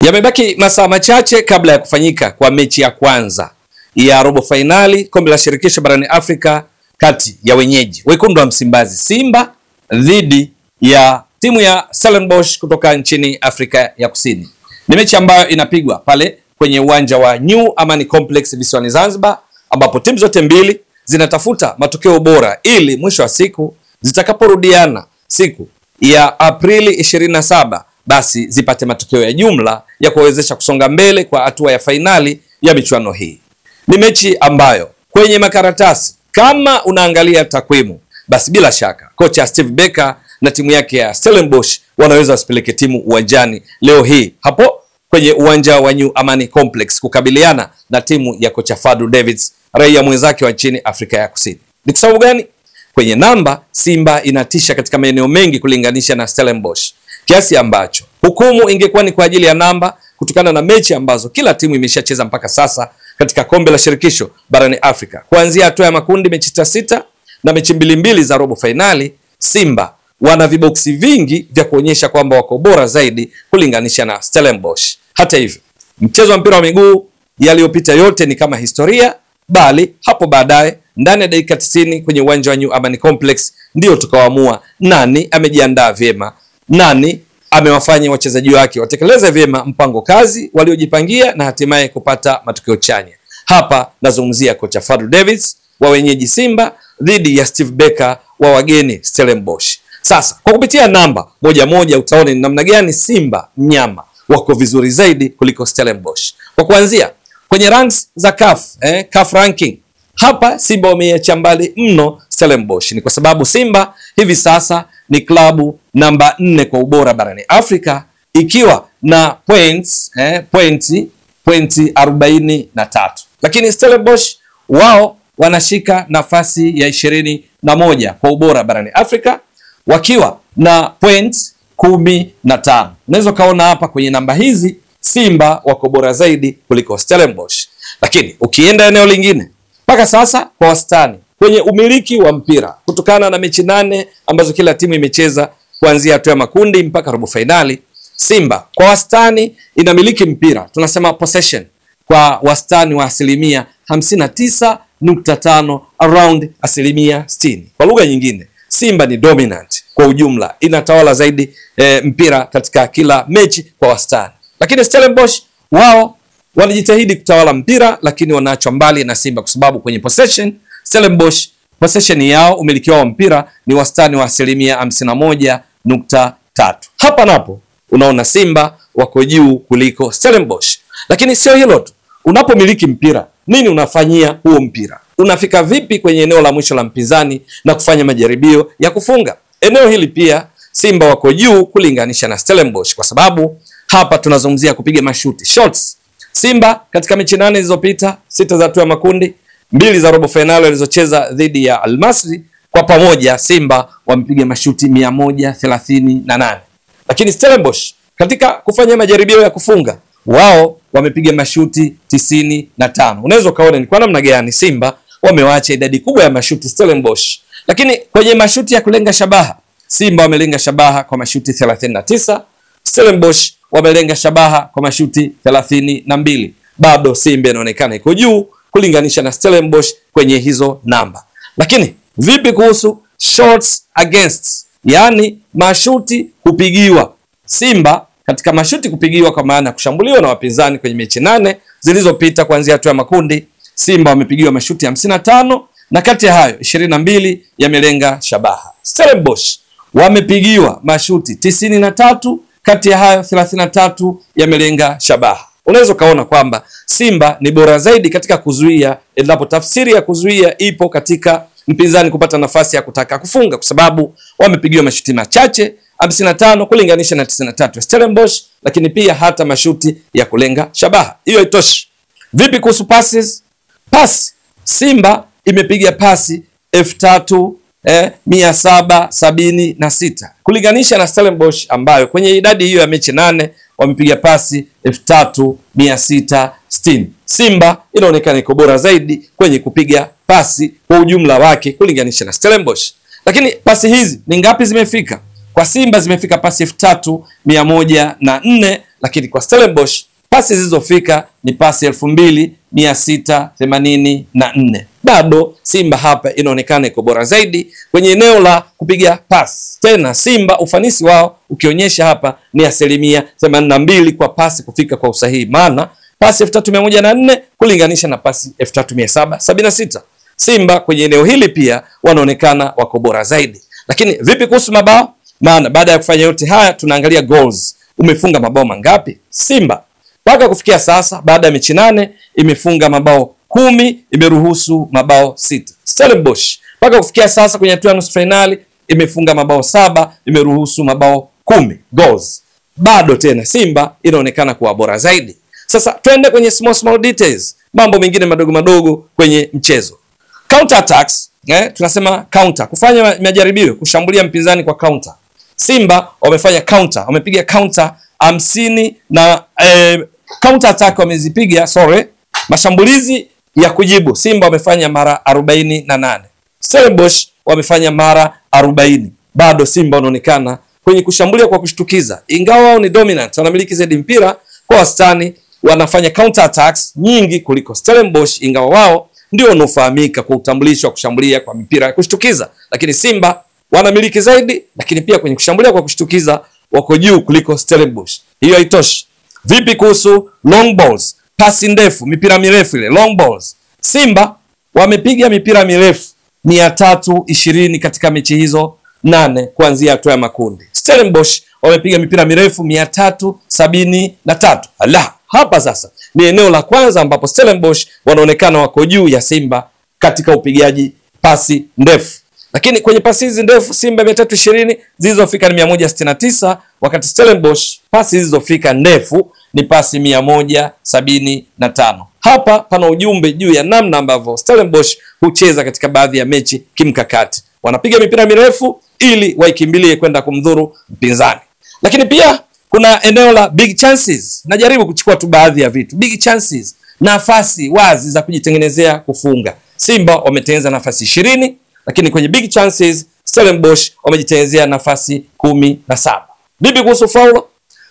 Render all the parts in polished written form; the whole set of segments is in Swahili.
Yamebaki masaa machache kabla ya kufanyika kwa mechi ya kwanza ya robo fainali kombe la shirikisho barani Afrika kati ya wenyeji wekundu wa Msimbazi Simba dhidi ya timu ya Stellenbosch kutoka nchini Afrika ya Kusini. Ni mechi ambayo inapigwa pale kwenye uwanja wa New Amani Complex visiwani Zanzibar, ambapo timu zote mbili zinatafuta matokeo bora ili mwisho wa siku zitakaporudiana siku ya Aprili 27 basi zipate matokeo ya jumla ya kuwezesha kusonga mbele kwa hatua ya fainali ya michuano hii. Ni mechi ambayo kwenye makaratasi kama unaangalia takwimu, basi bila shaka kocha Steve Barker na timu yake ya Stellenbosch wanaweza wasipeleke timu uwanjani leo hii hapo kwenye uwanja wa New Amani Complex kukabiliana na timu ya kocha Fadlu Davids, raia mwenzake wa nchini Afrika ya Kusini. Ni kwa sababu gani? Kwenye namba Simba inatisha katika maeneo mengi kulinganisha na Stellenbosch, kiasi ambacho hukumu ingekuwa ni kwa ajili ya namba kutokana na mechi ambazo kila timu imeshacheza mpaka sasa katika kombe la shirikisho barani Afrika. Kuanzia hatua ya makundi mechi 6 na mechi mbili za robo finali, Simba wana viboksi vingi vya kuonyesha kwamba wako bora zaidi kulinganisha na Stellenbosch. Hata hivyo, mchezo wa mpira wa miguu yaliyopita yote ni kama historia, bali hapo baadaye ndani ya dakika 90 kwenye uwanja wa New Amani Complex ndio tukawaamua nani amejiandaa vyema, nani amewafanya wachezaji wake watekeleze vyema mpango kazi waliojipangia na hatimaye kupata matokeo chanya. Hapa nazungumzia kocha Fadlu Davids wa wenyeji Simba dhidi ya Steve Barker wa wageni Stellenbosch. Sasa kwa kupitia namba moja utaona ni namna gani Simba mnyama wako vizuri zaidi kuliko Stellenbosch. Kwa kuanzia kwenye ranks za CAF ranking, hapa Simba wameacha mbali mno Stellenbosch. Ni kwa sababu Simba hivi sasa ni klabu namba 4 kwa ubora barani Afrika ikiwa na points 43. Lakini Stellenbosch wao wanashika nafasi ya 21 kwa ubora barani Afrika wakiwa na points 15. Unaweza kaona hapa kwenye namba hizi Simba wako bora zaidi kuliko Stellenbosch. Lakini ukienda eneo lingine, mpaka sasa kwa wastani kwenye umiliki wa mpira kutokana na mechi 8 ambazo kila timu imecheza kuanzia hatua ya makundi mpaka robo finali, Simba kwa wastani inamiliki mpira, tunasema possession, kwa wastani wa 59.5 around 60%. Kwa lugha nyingine, Simba ni dominant kwa ujumla, inatawala zaidi mpira katika kila mechi kwa wastani. Lakini Stellenbosch wao wanajitahidi kutawala mpira, lakini wanaachwa mbali na Simba kwa sababu kwenye possession Stellenbosch possession yao, umiliki wao mpira ni wastani wa 51.3. Hapa napo unaona Simba wako juu kuliko Stellenbosch. Lakini sio hilo tu, unapomiliki mpira nini unafanyia huo mpira? Unafika vipi kwenye eneo la mwisho la mpinzani na kufanya majaribio ya kufunga? Eneo hili pia Simba wako juu kulinganisha na Stellenbosch, kwa sababu hapa tunazungumzia kupiga mashuti shots. Simba katika mechi 8 zilizopita, 6 za hatua ya makundi, 2 za robo finali walizocheza dhidi ya Al Masry, kwa pamoja Simba wamepiga mashuti 138. Lakini Stellenbosch katika kufanya majaribio ya kufunga wao wamepiga mashuti 95. Unaweza kaona ni kwa namna gani Simba wamewaacha idadi kubwa ya mashuti Stellenbosch. Lakini kwenye mashuti ya kulenga shabaha, Simba wamelenga shabaha kwa mashuti 39, Stellenbosch wamelenga shabaha kwa mashuti 32. Bado Simba inaonekana iko juu kulinganisha na Stellenbosch kwenye hizo namba. Lakini vipi kuhusu shots against, yani mashuti kupigiwa? Simba katika mashuti kupigiwa kwa maana kushambuliwa na wapinzani kwenye mechi 8 zilizopita kuanzia hatua ya makundi, Simba wamepigiwa mashuti 55 na kati ya hayo 22 yamelenga shabaha. Stellenbosch wamepigiwa mashuti 93, kati ya hayo 33 yamelenga shabaha. Unaweza kaona kwamba Simba ni bora zaidi katika kuzuia, endapo tafsiri ya kuzuia ipo katika mpinzani kupata nafasi ya kutaka kufunga, kwa sababu wamepigiwa mashuti machache 55 kulinganisha na 93 Stellenbosch, lakini pia hata mashuti ya kulenga shabaha. Hiyo haitoshi. Vipi kuhusu passes? Pasi, Simba imepiga pasi 3776 kulinganisha na Stellenbosch ambayo kwenye idadi hiyo ya mechi 8 wamepiga pasi 3660. Simba inaonekana iko bora zaidi kwenye kupiga pasi kwa ujumla wake kulinganisha na Stellenbosch. Lakini pasi hizi ni ngapi zimefika? Kwa Simba zimefika pasi 3104, lakini kwa Stellenbosch pasi zilizofika ni pasi 2684. Bado Simba hapa inaonekana iko bora zaidi kwenye eneo la kupiga pasi. Tena Simba ufanisi wao ukionyesha hapa ni 82% kwa pasi kufika kwa usahihi, maana pasi 3104 kulinganisha na pasi 3776. Simba kwenye eneo hili pia wanaonekana wako bora zaidi. Lakini vipi kuhusu mabao? Maana baada ya kufanya yote haya tunaangalia goals. Umefunga mabao mangapi? Simba mpaka kufikia sasa baada ya mechi 8 imefunga mabao 10, imeruhusu mabao 6. Stellenbosch mpaka kufikia sasa kwenye hatua ya nusu finali imefunga mabao 7, imeruhusu mabao 10 goals. Bado tena Simba inaonekana kuwa bora zaidi. Sasa twende kwenye small details, mambo mengine madogo madogo kwenye mchezo. Counter attacks, tunasema counter, kufanya majaribio kushambulia mpinzani kwa counter. Simba wamefanya counter, wamepiga counter 50 na counter attack wamezipiga, mashambulizi ya kujibu Simba wamefanya mara 48. Stellenbosch wamefanya mara 40. Bado Simba wanaonekana kwenye kushambulia kwa kushtukiza, ingawa wao ni dominant, wanamiliki zaidi mpira kwa wastani, wanafanya counter attacks nyingi kuliko Stellenbosch, ingawa wao ndio wanaofahamika kwa utambulisho wa kushambulia kwa mipira ya kushtukiza. Lakini Simba wanamiliki zaidi, lakini pia kwenye kushambulia kwa kushtukiza wako juu kuliko Stellenbosch. Hiyo haitoshi. Vipi kuhusu long balls, pasi ndefu, mipira mirefu ile long balls? Simba wamepiga mipira mirefu 320 katika mechi hizo 8 kuanzia hatua ya makundi. Stellenbosch wamepiga mipira mirefu 373. Hapa sasa ni eneo la kwanza ambapo Stellenbosch wanaonekana wako juu ya Simba katika upigaji pasi ndefu. Lakini kwenye pasi hizi ndefu Simba 320, zilizofika ni 169, wakati Stellenbosch pasi zilizofika ndefu ni pasi 175. Hapa pana ujumbe juu ya namna ambavyo Stellenbosch hucheza katika baadhi ya mechi kimkakati. Wanapiga mipira mirefu ili waikimbilie kwenda kumdhuru mpinzani. Lakini pia kuna eneo la big chances. Najaribu kuchukua tu baadhi ya vitu. Big chances, nafasi wazi za kujitengenezea kufunga. Simba wametengeneza nafasi 20, lakini kwenye big chances Stellenbosch wamejitengenezea nafasi 17. Vipi kuhusu faulo?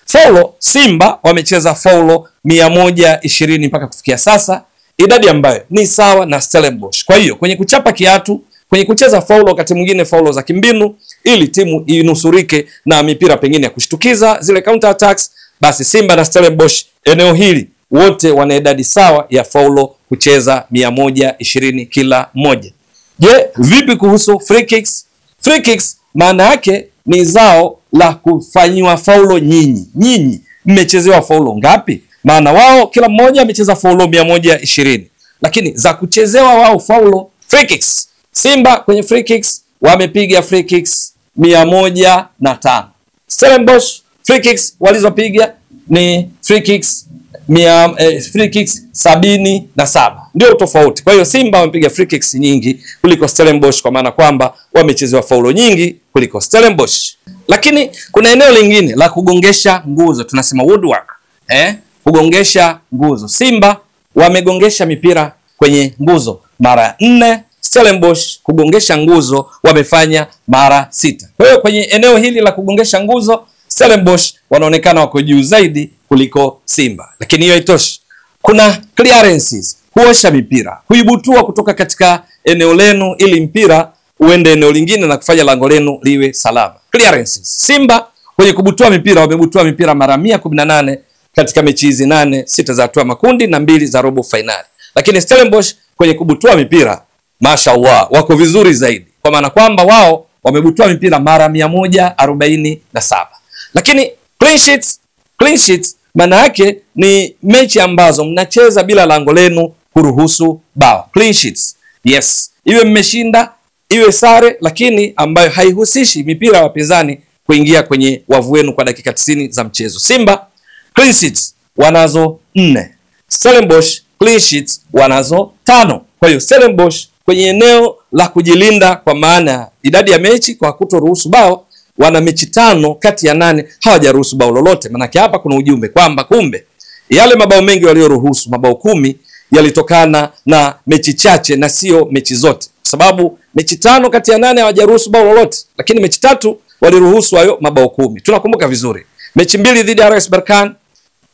Faulo, Simba wamecheza faulo 120 mpaka kufikia sasa, idadi ambayo ni sawa na Stellenbosch. Kwa hiyo kwenye kuchapa kiatu, kwenye kucheza faulo, wakati mwingine faulo za kimbinu ili timu inusurike na mipira pengine ya kushtukiza, zile counter attacks, basi Simba na Stellenbosch eneo hili wote wana idadi sawa ya faulo kucheza 120 kila moja. Je, vipi kuhusu free kicks? Free kicks maana yake ni zao la kufanyiwa faulo nyinyi. Nyinyi mmechezewa faulo ngapi? Maana wao kila mmoja amecheza faulo 120, lakini za kuchezewa wao faulo free kicks. Simba kwenye free kicks wamepiga free kicks 105. Stellenbosch free kicks walizopiga ni free kicks 77. Ndio tofauti. Kwa hiyo Simba wamepiga free kicks nyingi kuliko Stellenbosch, kwa maana kwamba wamechezewa faulo nyingi kuliko Stellenbosch. Lakini kuna eneo lingine la kugongesha nguzo, tunasema woodwork, kugongesha nguzo. Simba wamegongesha mipira kwenye nguzo mara 4, Stellenbosch kugongesha nguzo wamefanya mara 6. Kwa hiyo kwenye eneo hili la kugongesha nguzo Stellenbosch wanaonekana wako juu zaidi kuliko Simba. Lakini hiyo haitoshi. Kuna clearances, kuosha mipira, kuibutua kutoka katika eneo lenu ili mpira uende eneo lingine na kufanya lango lenu liwe salama. Clearances. Simba kwenye kubutua mipira wamebutua mipira mara 118 katika mechi hizi 8, 6 za hatua makundi na 2 za robo finali. Lakini Stellenbosch kwenye kubutua mipira, mashaallah, wako vizuri zaidi, kwa maana kwamba wao wamebutua mipira mara 147. Lakini clean sheets maana yake ni mechi ambazo mnacheza bila lango lenu kuruhusu bao. Clean sheets. Yes, iwe mmeshinda, iwe sare, lakini ambayo haihusishi mipira ya wapinzani kuingia kwenye wavu wenu kwa dakika 90 za mchezo. Simba clean sheets wanazo 4. Stellenbosch clean sheets wanazo 5. Kwa hiyo Stellenbosch kwenye eneo la kujilinda kwa maana idadi ya mechi kwa kutoruhusu bao wana mechi 5 kati ya 8 hawajaruhusu bao lolote. Maana hapa kuna ujumbe kwamba kumbe yale mabao mengi walioruhusu, mabao 10, yalitokana na mechi chache na sio mechi zote. Kwa sababu mechi 5 kati ya 8 hawajaruhusu bao lolote, lakini mechi 3 waliruhusu hayo mabao 10. Tunakumbuka vizuri. Mechi mbili dhidi ya RS Berkane,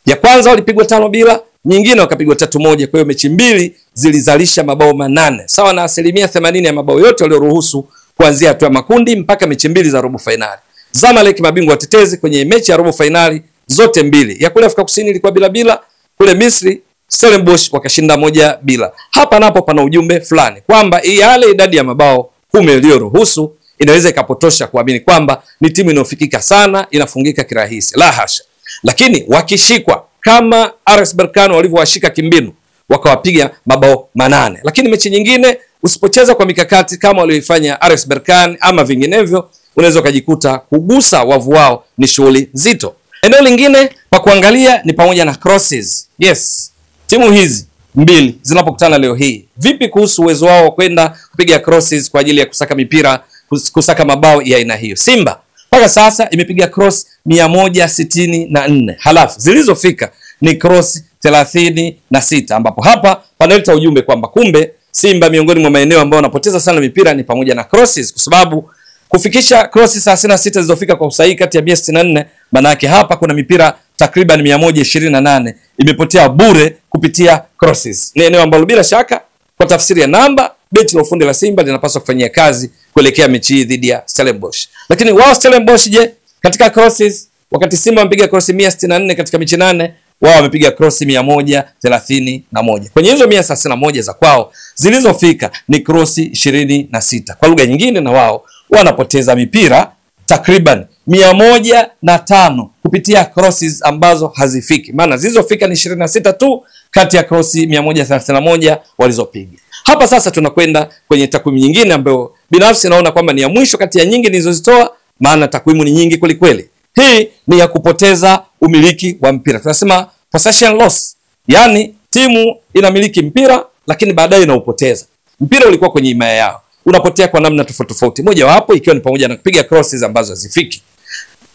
ya kwanza walipigwa 5-0, nyingine wakapigwa 3-1. Kwa hiyo mechi mbili zilizalisha mabao 8, sawa na 80% ya mabao yote walioruhusu kuanzia hatua ya makundi mpaka mechi mbili za robo finali. Zamalek mabingwa watetezi kwenye mechi ya robo finali zote mbili. Ya kule Afrika Kusini ilikuwa 0-0, kule Misri Stellenbosch wakashinda 1-0. Hapa napo pana ujumbe fulani kwamba yale idadi ya mabao 10 iliyoruhusu inaweza ikapotosha kuamini kwamba ni timu inayofikika sana, inafungika kirahisi. La hasha. Lakini wakishikwa kama RS Berkane walivyowashika kimbinu, wakawapiga mabao 8. Lakini mechi nyingine usipocheza kwa mikakati kama walioifanya RS Berkane ama vinginevyo, unaweza ukajikuta kugusa wavu wao ni shughuli nzito. Eneo lingine pa kuangalia ni pamoja na crosses. Yes, timu hizi mbili zinapokutana leo hii, vipi kuhusu uwezo wao wa kwenda kupiga crosses kwa ajili ya kusaka mipira, kusaka mabao ya aina hiyo? Simba mpaka sasa imepiga cross 164, halafu zilizofika ni cross 36, ambapo hapa panaleta ujumbe kwamba kumbe Simba miongoni mwa maeneo ambayo wanapoteza sana mipira ni pamoja na crosses, kwa sababu kufikisha crosses 36 zilizofika kwa usahihi kati ya 164, maana yake hapa kuna mipira takriban 128 imepotea bure kupitia crosses. Ni eneo ambalo bila shaka kwa tafsiri ya namba benchi la ufundi la Simba linapaswa kufanyia kazi kuelekea mechi hii dhidi ya Stellenbosch. Lakini wao Stellenbosch, je, katika crosses, wakati Simba wamepiga cross 164 katika mechi 8, wao wamepiga cross 131. Kwenye hizo 131 za kwao zilizofika ni cross 26. Kwa lugha nyingine, na wao wanapoteza mipira takriban 105 kupitia crosses ambazo hazifiki. Maana zilizofika ni 26 tu kati ya cross 131 walizopiga. Hapa sasa tunakwenda kwenye takwimu nyingine ambayo binafsi naona kwamba ni ya mwisho kati ya nyingi nilizozitoa, maana takwimu ni nyingi kweli kweli. Hii ni ya kupoteza umiliki wa mpira. Tunasema possession loss. Yaani timu inamiliki mpira lakini baadaye inaupoteza. Mpira ulikuwa kwenye himaya yao, unapotea kwa namna tofauti tofauti. Moja wapo ikiwa ni pamoja na kupiga crosses ambazo hazifiki.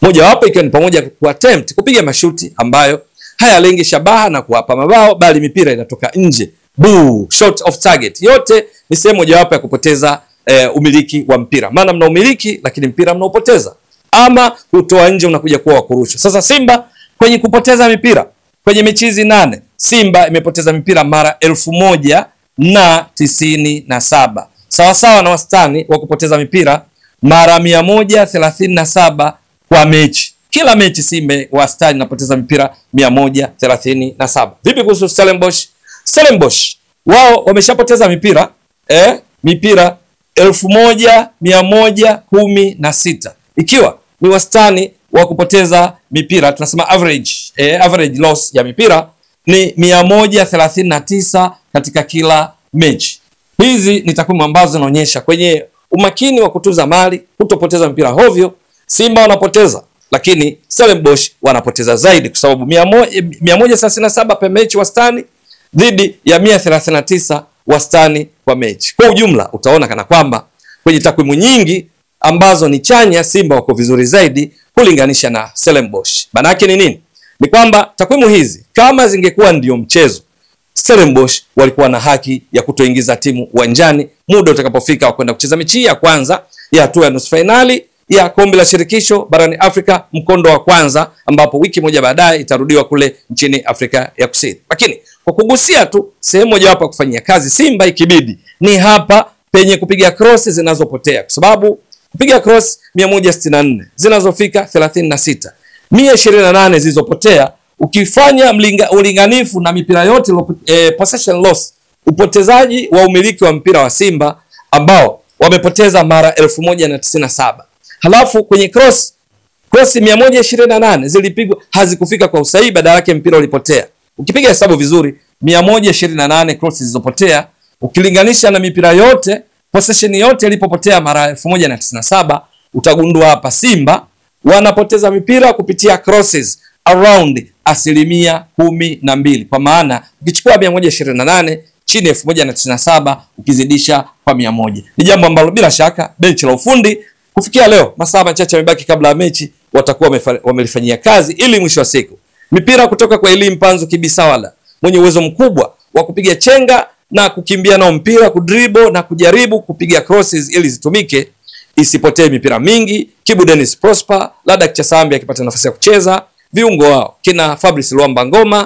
Moja wapo ikiwa ni pamoja ku attempt kupiga mashuti ambayo hayalengi shabaha na kuwapa mabao, bali mipira inatoka nje. Boo, shot off target. Yote ni sehemu moja wapo ya kupoteza umiliki wa mpira. Maana mna umiliki lakini mpira mnaupoteza, ama kutoa nje unakuja kuwa wakurusha. Sasa Simba kwenye kupoteza mipira kwenye mechi hizi 8, Simba imepoteza mipira mara 1097, sawa sawa na wastani wa kupoteza mipira mara 137 kwa mechi. Kila mechi Simba wastani inapoteza mipira 137. Vipi kuhusu Stellenbosch? Stellenbosch wao wameshapoteza mipira mipira 1116, ikiwa ni wastani wa kupoteza mipira, tunasema average loss ya mipira ni 139 katika kila mechi. Hizi ni takwimu ambazo zinaonyesha kwenye umakini wa kutunza mali, kutopoteza mpira hovyo, Simba wanapoteza, lakini Stellenbosch wanapoteza zaidi, kwa sababu 137 per mechi wastani dhidi ya 139 wastani kwa mechi. Kwa ujumla utaona kana kwamba kwenye takwimu nyingi ambazo ni chanya, Simba wako vizuri zaidi kulinganisha na Stellenbosch. Maana yake ni nini? Ni kwamba takwimu hizi kama zingekuwa ndio mchezo, Stellenbosch walikuwa na haki ya kutoingiza timu uwanjani muda utakapofika wa kwenda kucheza mechi ya kwanza ya hatua ya nusu finali ya kombe la shirikisho barani Afrika, mkondo wa kwanza, ambapo wiki moja baadaye itarudiwa kule nchini Afrika ya Kusini. Lakini kwa kugusia tu sehemu moja wapo kufanyia kazi Simba ikibidi ni hapa penye kupiga cross zinazopotea, kwa sababu kupiga cross 164 zinazofika 36, 128 zilizopotea. Ukifanya ulinganifu na mipira yote possession loss, upotezaji wa umiliki wa mpira wa Simba ambao wamepoteza mara 1097. Halafu kwenye cross 128 zilipigwa, hazikufika kwa usahihi, badala yake mpira ulipotea. Ukipiga hesabu vizuri 128 crosses zilizopotea ukilinganisha na mipira yote, possession yote ilipopotea mara 1097, utagundua hapa Simba wanapoteza mipira kupitia crosses around 12%. Kwa maana ukichukua 128 chini 1097 ukizidisha kwa 100, ni jambo ambalo bila shaka benchi la ufundi kufikia leo, masaa machache yamebaki kabla ya mechi, watakuwa wamelifanyia kazi, ili mwisho wa siku mipira kutoka kwa Elie Mpanzu Kibisawala mwenye uwezo mkubwa wa kupiga chenga na kukimbia na mpira, kudribble na kujaribu kupiga crosses ili zitumike, isipotee mipira mingi. Kibu Dennis Prosper, Ladak Chasambi akipata nafasi ya kucheza. Viungo wao kina Fabrice Luamba Ngoma,